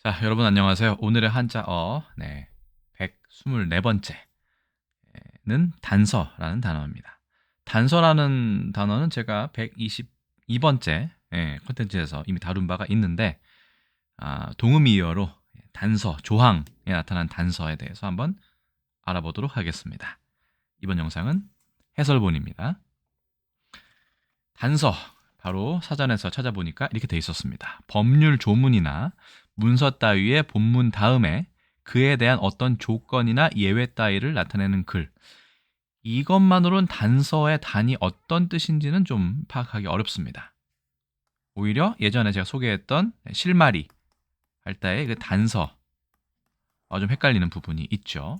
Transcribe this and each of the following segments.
자, 여러분 안녕하세요. 오늘의 한자어 124번째는 단서라는 단어입니다. 단서라는 단어는 제가 122번째 콘텐츠에서 이미 다룬 바가 있는데 동음이어로 단서, 조항에 나타난 단서에 대해서 한번 알아보도록 하겠습니다. 이번 영상은 해설본입니다. 단서, 바로 사전에서 찾아보니까 이렇게 돼 있었습니다. 법률 조문이나 문서 따위의 본문 다음에 그에 대한 어떤 조건이나 예외 따위를 나타내는 글. 이것만으로는 단서의 단이 어떤 뜻인지는 좀 파악하기 어렵습니다. 오히려 예전에 제가 소개했던 실마리 할 때의 그 단서, 좀 헷갈리는 부분이 있죠.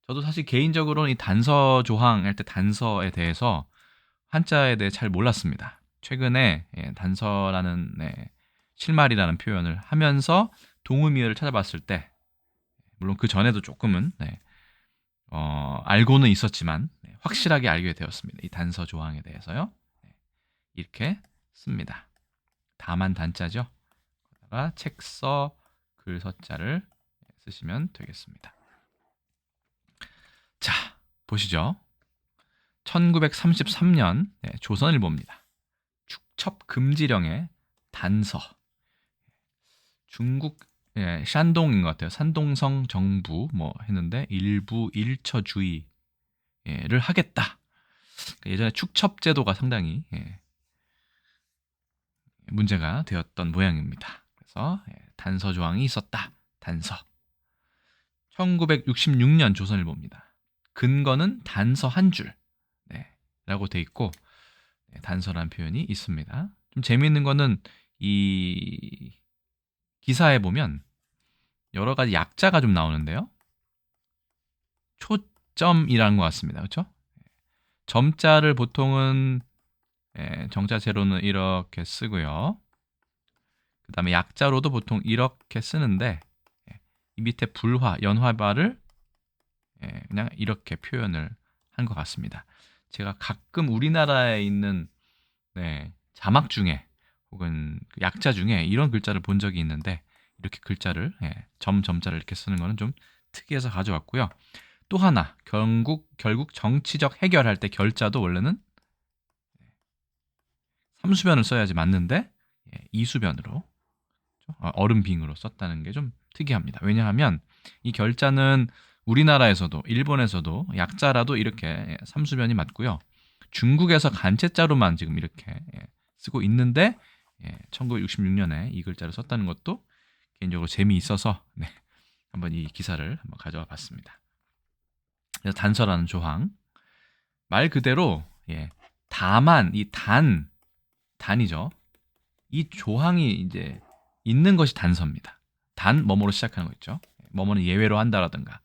저도 사실 개인적으로는 이 단서 조항 할 때 단서에 대해서 한자에 대해 잘 몰랐습니다. 최근에 단서라는 실말이라는 표현을 하면서 동음이어를 찾아봤을 때, 물론 그 전에도 조금은 알고는 있었지만 확실하게 알게 되었습니다. 이 단서 조항에 대해서요. 이렇게 씁니다. 다만 단자죠. 거기다가 책서, 글서자를 쓰시면 되겠습니다. 자, 보시죠. 1933년 조선일보입니다. 축첩 금지령의 단서. 중국 샨동인 것 같아요. 산동성 정부 했는데 일부 일처주의를 하겠다. 예전에 축첩 제도가 상당히 문제가 되었던 모양입니다. 그래서 단서 조항이 있었다. 단서. 1966년 조선일보입니다. 근거는 단서 한 줄. 라고 돼 있고 단서라는 표현이 있습니다. 좀 재미있는 거는 이 기사에 보면 여러 가지 약자가 좀 나오는데요. 초점이라는 것 같습니다. 그렇죠? 점자를 보통은 정자세로는 이렇게 쓰고요. 그 다음에 약자로도 보통 이렇게 쓰는데 이 밑에 불화, 연화발을 그냥 이렇게 표현을 한 것 같습니다. 제가 가끔 우리나라에 있는 자막 중에 혹은 약자 중에 이런 글자를 본 적이 있는데 이렇게 글자를 점자를 이렇게 쓰는 거는 좀 특이해서 가져왔고요. 또 하나 결국 정치적 해결할 때 결자도 원래는 삼수변을 써야지 맞는데 이수변으로 얼음빙으로 썼다는 게 좀 특이합니다. 왜냐하면 이 결자는 우리나라에서도 일본에서도 약자라도 이렇게 삼수변이 맞고요. 중국에서 간체자로만 지금 이렇게 쓰고 있는데 1966년에 이 글자를 썼다는 것도 개인적으로 재미있어서 한번 이 기사를 한번 가져와 봤습니다. 그래서 단서라는 조항, 말 그대로 다만 이 단이죠. 이 조항이 이제 있는 것이 단서입니다. 단 뭐뭐로 시작하는 거 있죠. 뭐뭐는 예외로 한다라든가.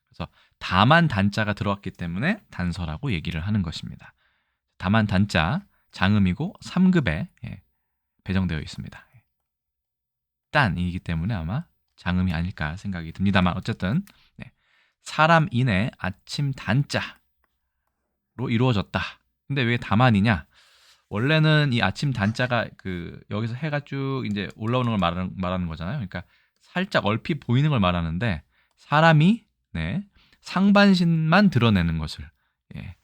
그래서 다만 단자가 들어왔기 때문에 단서라고 얘기를 하는 것입니다. 다만 단자 장음이고 3급에 배정되어 있습니다. 딴이기 때문에 아마 장음이 아닐까 생각이 듭니다만 어쨌든 사람인의 아침 단자로 이루어졌다. 근데 왜 다만이냐? 원래는 이 아침 단자가 여기서 해가 쭉 이제 올라오는 걸 말하는 거잖아요. 그러니까 살짝 얼핏 보이는 걸 말하는데 사람이 상반신만 드러내는 것을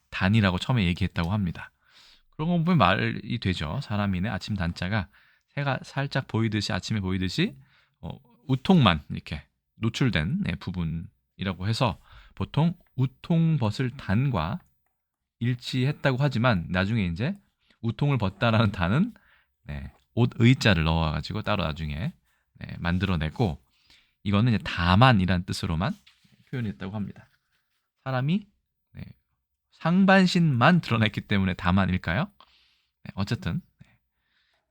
단이라고 처음에 얘기했다고 합니다. 그런 거 보면 말이 되죠. 사람인의 아침 단자가 해가 살짝 보이듯이 아침에 보이듯이 우통만 이렇게 노출된 부분이라고 해서 보통 우통 벗을 단과 일치했다고 하지만 나중에 이제 우통을 벗다라는 단은 옷 의자를 넣어가지고 따로 나중에 만들어내고 이거는 이제 다만이란 뜻으로만 표현했다고 합니다. 사람이 상반신만 드러냈기 때문에 다만일까요? 어쨌든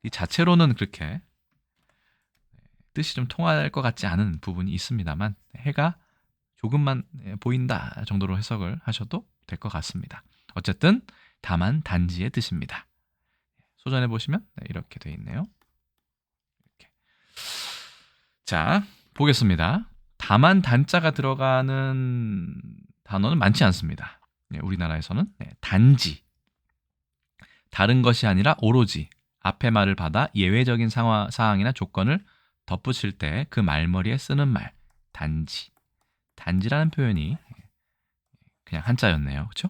이 자체로는 그렇게 뜻이 좀 통할 것 같지 않은 부분이 있습니다만 해가 조금만 보인다 정도로 해석을 하셔도 될 것 같습니다. 어쨌든 다만 단지의 뜻입니다. 소전해 보시면 이렇게 돼 있네요. 이렇게. 자, 보겠습니다. 다만 단자가 들어가는 단어는 많지 않습니다. 우리나라에서는 단지, 다른 것이 아니라 오로지 앞의 말을 받아 예외적인 사항이나 조건을 덧붙일 때 그 말머리에 쓰는 말 단지. 단지라는 표현이 그냥 한자였네요. 그렇죠?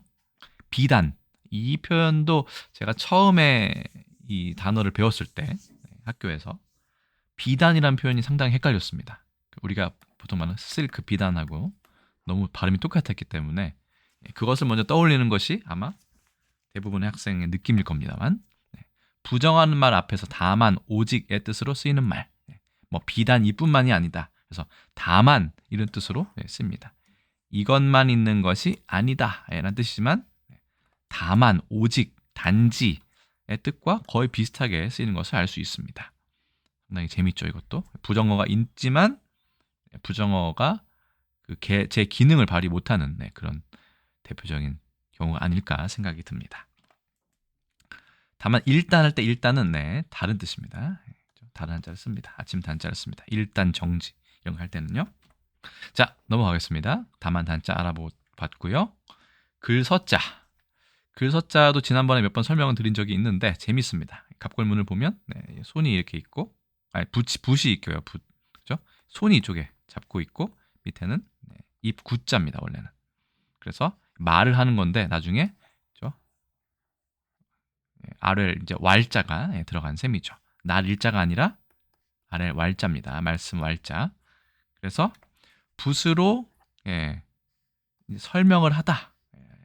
비단. 이 표현도 제가 처음에 이 단어를 배웠을 때 학교에서 비단이라는 표현이 상당히 헷갈렸습니다. 우리가 보통 말하는 실크 비단하고 너무 발음이 똑같았기 때문에 그것을 먼저 떠올리는 것이 아마 대부분의 학생의 느낌일 겁니다만 부정하는 말 앞에서 다만 오직의 뜻으로 쓰이는 말 뭐 비단 이뿐만이 아니다. 그래서 다만 이런 뜻으로 씁니다. 이것만 있는 것이 아니다 라는 뜻이지만 다만, 오직, 단지의 뜻과 거의 비슷하게 쓰이는 것을 알 수 있습니다. 상당히 재밌죠, 이것도. 부정어가 있지만 부정어가 제 기능을 발휘 못하는 그런 대표적인 경우가 아닐까 생각이 듭니다. 다만 일단 할 때 일단은 다른 뜻입니다. 다른 한자를 씁니다. 아침 단자를 씁니다. 일단 정지 이런 거 할 때는요. 자, 넘어가겠습니다. 다만 단자 알아봤고요. 글서자. 글서자도 지난번에 몇 번 설명을 드린 적이 있는데 재밌습니다. 갑골문을 보면 손이 이렇게 있고 붓이 있고요. 그죠? 손이 이쪽에 잡고 있고 밑에는 입 구자입니다. 원래는. 그래서 말을 하는 건데 나중에 그죠? 아래 이제 왈자가 들어간 셈이죠. 날 일자가 아니라 아래 왈자입니다. 말씀 왈자. 그래서 붓으로 설명을 하다.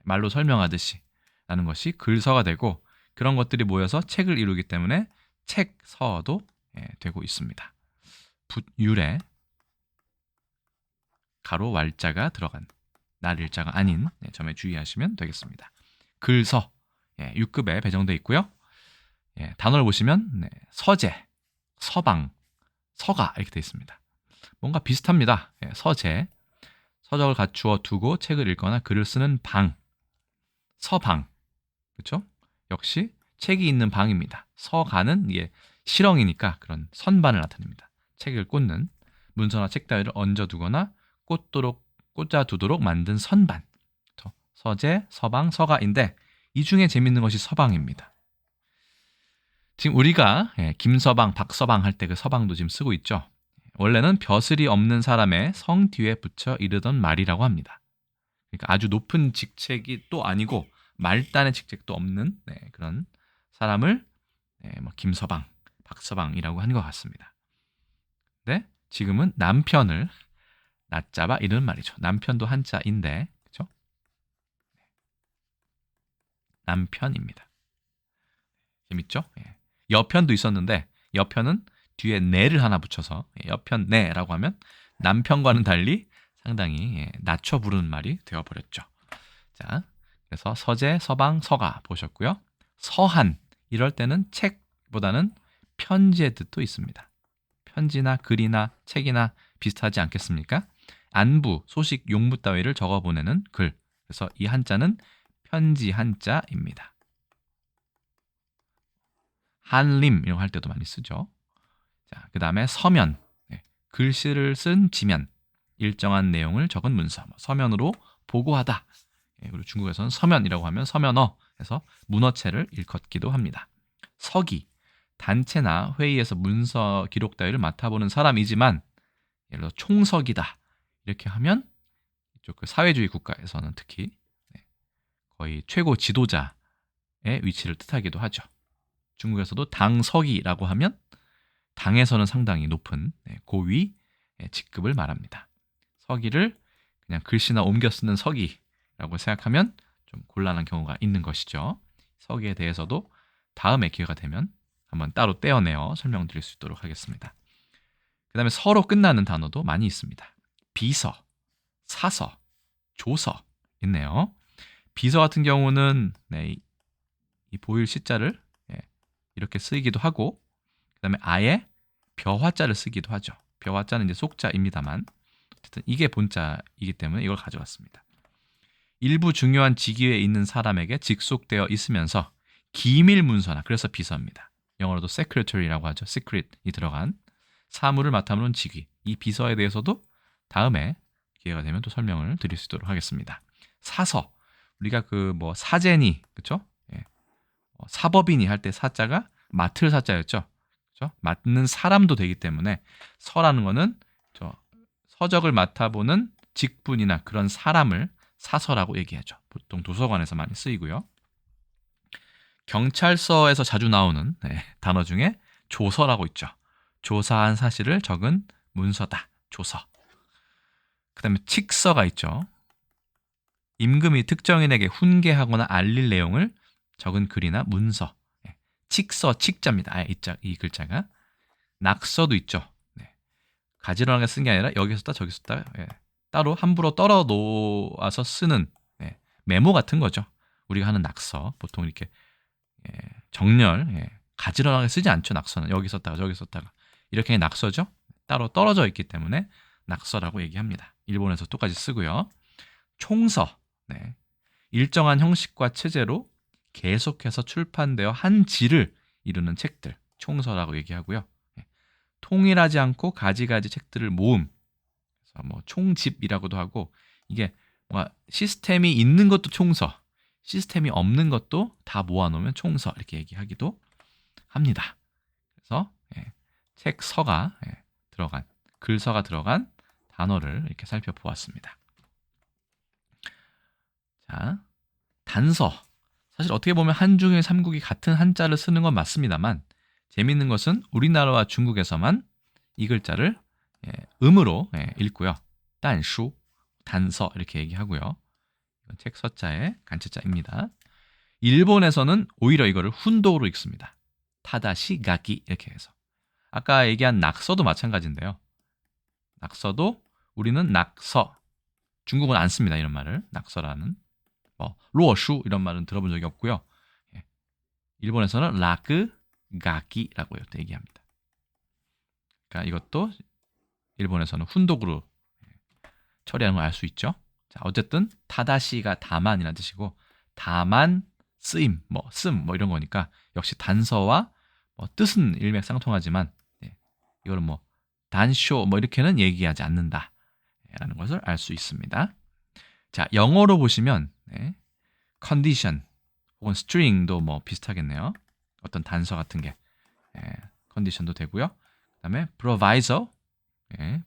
말로 설명하듯이 라는 것이 글서가 되고 그런 것들이 모여서 책을 이루기 때문에 책서도 되고 있습니다. 붓율에 가로 왈자가 들어간 날 일자가 아닌 점에 주의하시면 되겠습니다. 글서 6급에 배정되어 있고요. 단어를 보시면 서재, 서방, 서가 이렇게 되어 있습니다. 뭔가 비슷합니다. 서재, 서적을 갖추어 두고 책을 읽거나 글을 쓰는 방, 서방, 그렇죠? 역시 책이 있는 방입니다. 서가는 실형이니까 그런 선반을 나타냅니다. 책을 꽂는 문서나 책 따위를 얹어두거나 꽂아두도록 만든 선반. 서재, 서방, 서가인데 이 중에 재밌는 것이 서방입니다. 지금 우리가 김서방, 박서방 할 때 그 서방도 지금 쓰고 있죠. 원래는 벼슬이 없는 사람의 성 뒤에 붙여 이르던 말이라고 합니다. 그러니까 아주 높은 직책이 또 아니고 말단의 직책도 없는 그런 사람을 뭐 김서방, 박서방이라고 하는 것 같습니다. 근데 지금은 남편을 낮잡아 이르는 말이죠. 남편도 한자인데 그렇죠? 남편입니다. 재밌죠? 여편도 있었는데 여편은 뒤에 내를 하나 붙여서 여편네라고 하면 남편과는 달리 상당히 낮춰 부르는 말이 되어버렸죠. 자, 그래서 서재, 서방, 서가 보셨고요. 서한 이럴 때는 책보다는 편지의 뜻도 있습니다. 편지나 글이나 책이나 비슷하지 않겠습니까? 안부, 소식, 용무 따위를 적어보내는 글. 그래서 이 한자는 편지 한자입니다. 한림 이런 거 할 때도 많이 쓰죠. 자, 그 다음에 서면, 글씨를 쓴 지면, 일정한 내용을 적은 문서, 서면으로 보고하다. 그리고 중국에서는 서면이라고 하면 서면어 해서 문어체를 일컫기도 합니다. 서기, 단체나 회의에서 문서 기록 따위를 맡아보는 사람이지만 예를 들어 총석이다 이렇게 하면 이쪽 그 사회주의 국가에서는 특히 거의 최고 지도자의 위치를 뜻하기도 하죠. 중국에서도 당서기라고 하면 당에서는 상당히 높은 고위 직급을 말합니다. 서기를 그냥 글씨나 옮겨 쓰는 서기라고 생각하면 좀 곤란한 경우가 있는 것이죠. 서기에 대해서도 다음에 기회가 되면 한번 따로 떼어내어 설명드릴 수 있도록 하겠습니다. 그 다음에 서로 끝나는 단어도 많이 있습니다. 비서, 사서, 조서 있네요. 비서 같은 경우는 이 보일 시자를 이렇게 쓰이기도 하고 그 다음에 아예 벼화자를 쓰기도 하죠. 벼화자는 이제 속자입니다만 어쨌든 이게 본자이기 때문에 이걸 가져왔습니다. 일부 중요한 직위에 있는 사람에게 직속되어 있으면서 기밀 문서나 그래서 비서입니다. 영어로도 secretary라고 하죠. secret이 들어간 사무를 맡아보는 직위. 이 비서에 대해서도 다음에 기회가 되면 또 설명을 드릴 수 있도록 하겠습니다. 사서 우리가 그 뭐 사제니 그렇죠? 사법인이 할 때 사자가 맡을 사자였죠. 그렇죠? 맡는 사람도 되기 때문에 서라는 거는 저 서적을 맡아보는 직분이나 그런 사람을 사서라고 얘기하죠. 보통 도서관에서 많이 쓰이고요. 경찰서에서 자주 나오는 단어 중에 조서라고 있죠. 조사한 사실을 적은 문서다. 조서. 그 다음에 칙서가 있죠. 임금이 특정인에게 훈계하거나 알릴 내용을 적은 글이나 문서. 칙서, 칙자입니다. 이 글자가. 낙서도 있죠. 가지런하게 쓴 게 아니라 여기서 따 저기서 따 따로 함부로 떨어 놓아서 쓰는 메모 같은 거죠. 우리가 하는 낙서. 보통 이렇게 정렬, 가지런하게 쓰지 않죠. 낙서는 여기 썼다가 저기 썼다가 이렇게 낙서죠. 따로 떨어져 있기 때문에 낙서라고 얘기합니다. 일본에서 똑같이 쓰고요. 총서, 일정한 형식과 체제로 계속해서 출판되어 한 지를 이루는 책들, 총서라고 얘기하고요. 통일하지 않고 가지가지 책들을 모음, 그래서 뭐 총집이라고도 하고, 이게 뭔가 시스템이 있는 것도 총서, 시스템이 없는 것도 다 모아놓으면 총서 이렇게 얘기하기도 합니다. 그래서 책서가 들어간, 글서가 들어간 단어를 이렇게 살펴보았습니다. 자, 단서. 사실 어떻게 보면 한중일 삼국이 같은 한자를 쓰는 건 맞습니다만 재미있는 것은 우리나라와 중국에서만 이 글자를 음으로 읽고요. 단수, 단서 이렇게 얘기하고요. 책 서자의 간체자입니다. 일본에서는 오히려 이거를 훈독으로 읽습니다. 타다시 가기 이렇게 해서. 아까 얘기한 낙서도 마찬가지인데요. 낙서도 우리는 낙서, 중국은 안 씁니다. 이런 말을. 낙서라는. 로슈 이런 말은 들어본 적이 없고요. 일본에서는 라그 가기라고 얘기합니다. 그러니까 이것도 일본에서는 훈독으로 처리하는 걸 알 수 있죠. 자, 어쨌든 타다시가 다만이라는 뜻이고 다만 쓰임, 씀 이런 거니까 역시 단서와 뜻은 일맥상통하지만 이거는 단쇼 이렇게는 얘기하지 않는다라는 것을 알 수 있습니다. 자, 영어로 보시면 condition 혹은 string도 비슷하겠네요. 어떤 단서 같은 게 condition도 되고요. 그다음에 proviso,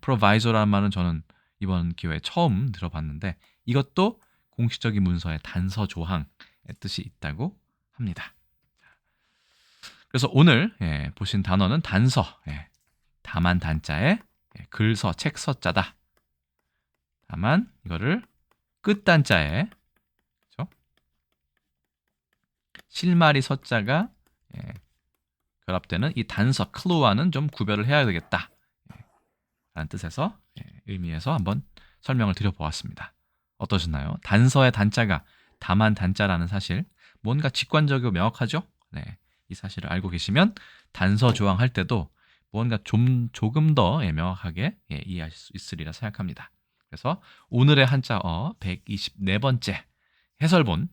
proviso라는 말은 저는 이번 기회에 처음 들어봤는데 이것도 공식적인 문서의 단서 조항의 뜻이 있다고 합니다. 그래서 오늘 보신 단어는 단서, 다만 단자에 글서, 책서자다. 다만 이거를 끝단자에 실마리 서자가 결합되는 이 단서, 클루와는 좀 구별을 해야 되겠다 라는 뜻에서 의미에서 한번 설명을 드려보았습니다. 어떠셨나요? 단서의 단자가 다만 단자라는 사실, 뭔가 직관적이고 명확하죠? 이 사실을 알고 계시면 단서 조항할 때도 뭔가 조금 더 명확하게 이해하실 수 있으리라 생각합니다. 그래서 오늘의 한자어 124번째 해설본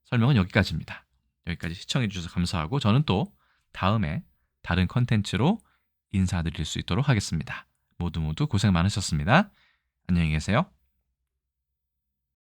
설명은 여기까지입니다. 여기까지 시청해 주셔서 감사하고 저는 또 다음에 다른 컨텐츠로 인사드릴 수 있도록 하겠습니다. 모두 고생 많으셨습니다. 안녕히 계세요.